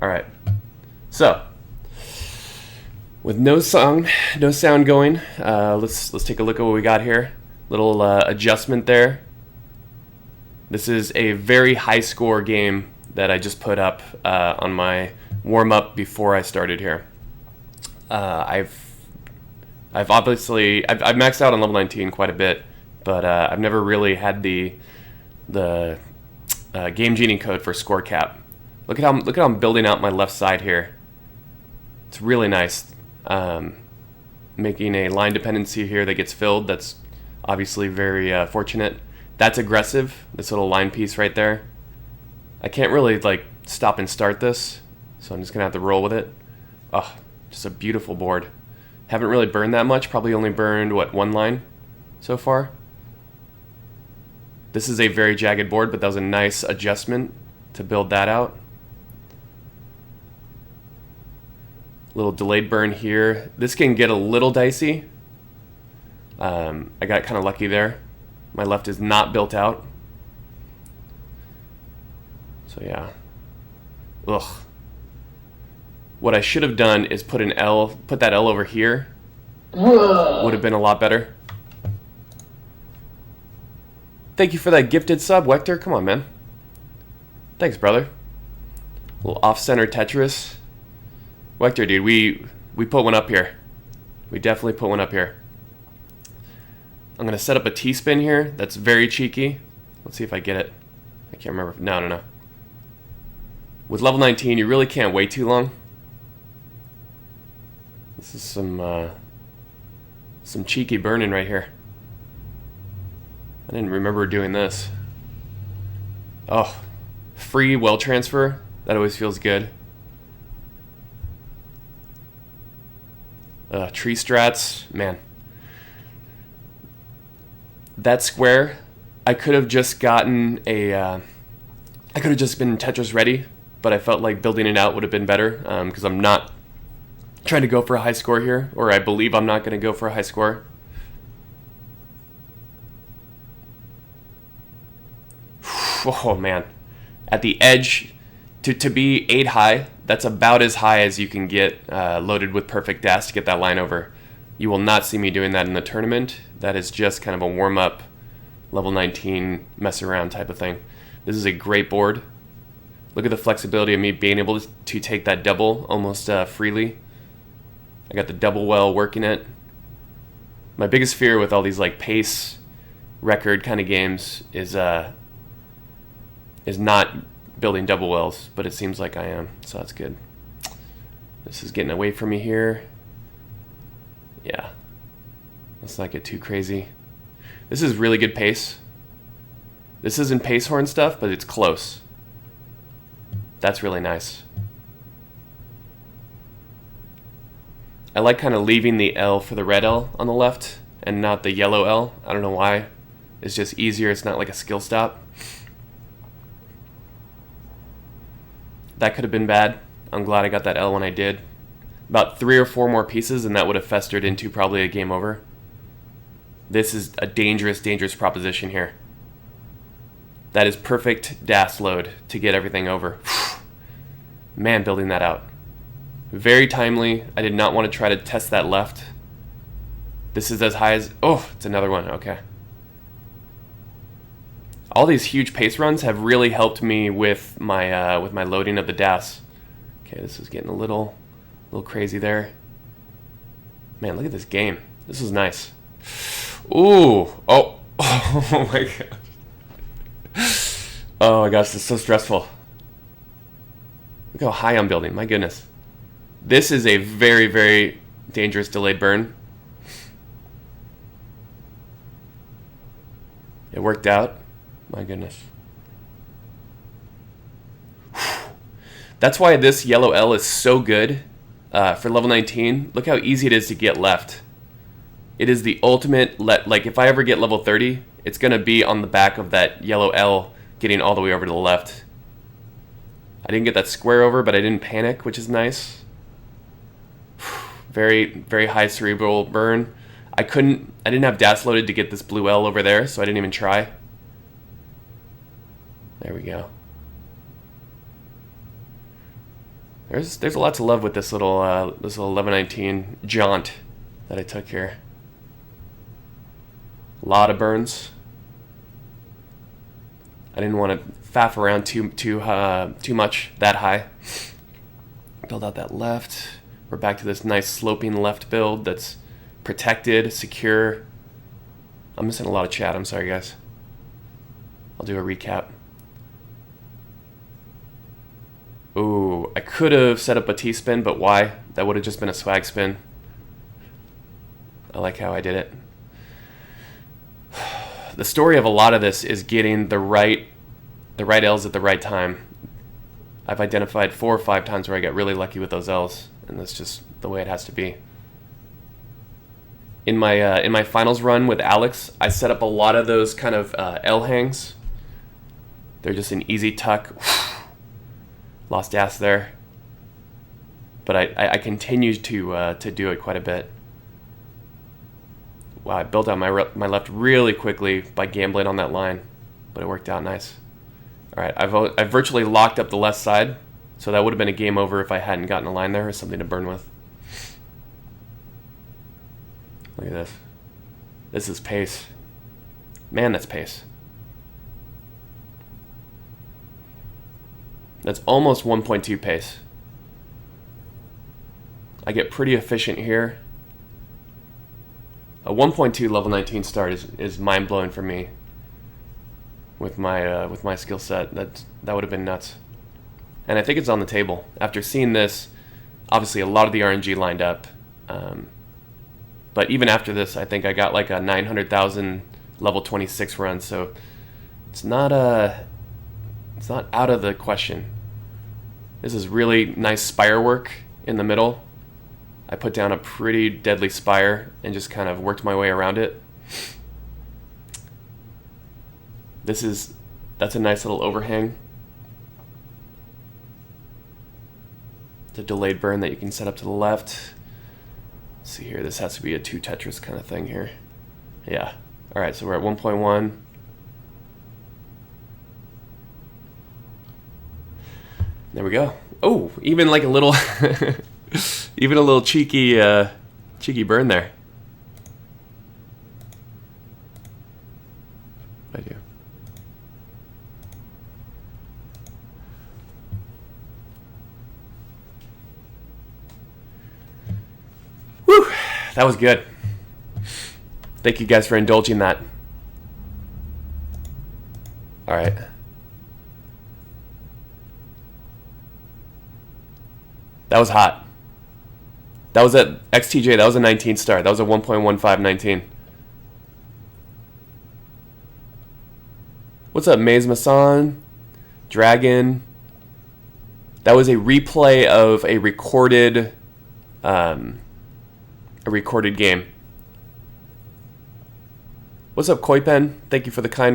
All right. So, with no song, no sound going, let's take a look at what we got here. Little adjustment there. This is a very high score game that I just put up on my warm up before I started here. I've obviously I've maxed out on level 19 quite a bit, but I've never really had the game genie code for score cap. Look at how I'm building out my left side here. It's really nice. Making a line dependency here that gets filled. That's obviously very fortunate. That's aggressive. This little line piece right there. I can't really like stop and start this, so I'm just gonna have to roll with it. Oh, just a beautiful board. Haven't really burned that much. Probably only burned one line so far. This is a very jagged board, but that was a nice adjustment to build that out. Little delayed burn here. This can get a little dicey. I got kind of lucky there. My left is not built out. So yeah. Ugh. What I should have done is put that L over here. Would have been a lot better. Thank you for that gifted sub, Wector. Come on, man. Thanks, brother. A little off-center Tetris. Wector, dude, we put one up here. We definitely put one up here. I'm going to set up a T-spin here. That's very cheeky. Let's see if I get it. I can't remember. No. With level 19, you really can't wait too long. This is some cheeky burning right here. I didn't remember doing this. Oh, free well transfer. That always feels good. Tree strats, man. That square, I could have just gotten I could have just been Tetris ready, but I felt like building it out would have been better because I'm not trying to go for a high score here, or I believe I'm not going to go for a high score. Oh man, at the edge, to be 8 high, that's about as high as you can get loaded with perfect dash to get that line over. You will not see me doing that in the tournament. That is just kind of a warm-up, level 19 mess around type of thing. This is a great board. Look at the flexibility of me being able to take that double almost freely. I got the double well working it. My biggest fear with all these like pace record kind of games is not building double wells, but it seems like I am, so that's good. This is getting away from me here. Yeah, let's not get too crazy. This is really good pace. This isn't pace horn stuff, but it's close. That's really nice. I like kind of leaving the L for the red L on the left and not the yellow L. I don't know why. It's just easier. It's not like a skill stop. That could have been bad. I'm glad I got that L when I did. About 3 or 4 more pieces and that would have festered into probably a game over. This is a dangerous, dangerous proposition here. That is perfect DAS load to get everything over. Man, building that out. Very timely. I did not want to try to test that left. This is as high as... Oh, it's another one. Okay. All these huge pace runs have really helped me with my loading of the DAS. Okay, this is getting a little crazy there. Man, look at this game. This is nice. Ooh. Oh. Oh my god. Oh my gosh, this is so stressful. Look how high I'm building. My goodness. This is a very, very dangerous delayed burn. It worked out. My goodness. That's why this yellow L is so good for level 19. Look how easy it is to get left. It is the ultimate, like if I ever get level 30, it's going to be on the back of that yellow L getting all the way over to the left. I didn't get that square over, but I didn't panic, which is nice. Very, very high cerebral burn. I didn't have DAS loaded to get this blue L over there, so I didn't even try. There we go. There's a lot to love with this little 1119 jaunt that I took here. A lot of burns. I didn't want to faff around too much that high. Build out that left. We're back to this nice sloping left build that's protected, secure. I'm missing a lot of chat. I'm sorry, guys. I'll do a recap. Ooh, I could have set up a T-spin, but why? That would have just been a swag spin. I like how I did it. The story of a lot of this is getting the right L's at the right time. I've identified 4 or 5 times where I got really lucky with those L's, and that's just the way it has to be. In my finals run with Alex, I set up a lot of those kind of L hangs. They're just an easy tuck. Lost ass there, but I continued to do it quite a bit. Wow, I built out my left really quickly by gambling on that line, but it worked out nice. All right, I've virtually locked up the left side, so that would have been a game over if I hadn't gotten a line there or something to burn with. Look at this. This is pace. Man, that's pace. That's almost 1.2 pace. I get pretty efficient here. A 1.2 level 19 start is mind-blowing for me. With my skill set, that would have been nuts. And I think it's on the table. After seeing this, obviously a lot of the RNG lined up. But even after this, I think I got like a 900,000 level 26 run, so it's not out of the question. This is really nice spire work in the middle. I put down a pretty deadly spire and just kind of worked my way around it. That's a nice little overhang. It's a delayed burn that you can set up to the left. Let's see here, this has to be a 2 Tetris kind of thing here. Yeah. All right, so we're at 1.1. There we go. Oh, even like a little, even a little cheeky burn there. I do. Whew, that was good. Thank you guys for indulging that. All right. That was hot. That was at XTJ. That was a 19 star. That was a 1.1519. What's up, Maze Masan? Dragon. That was a replay of a recorded game. What's up, Koipen? Thank you for the kind words.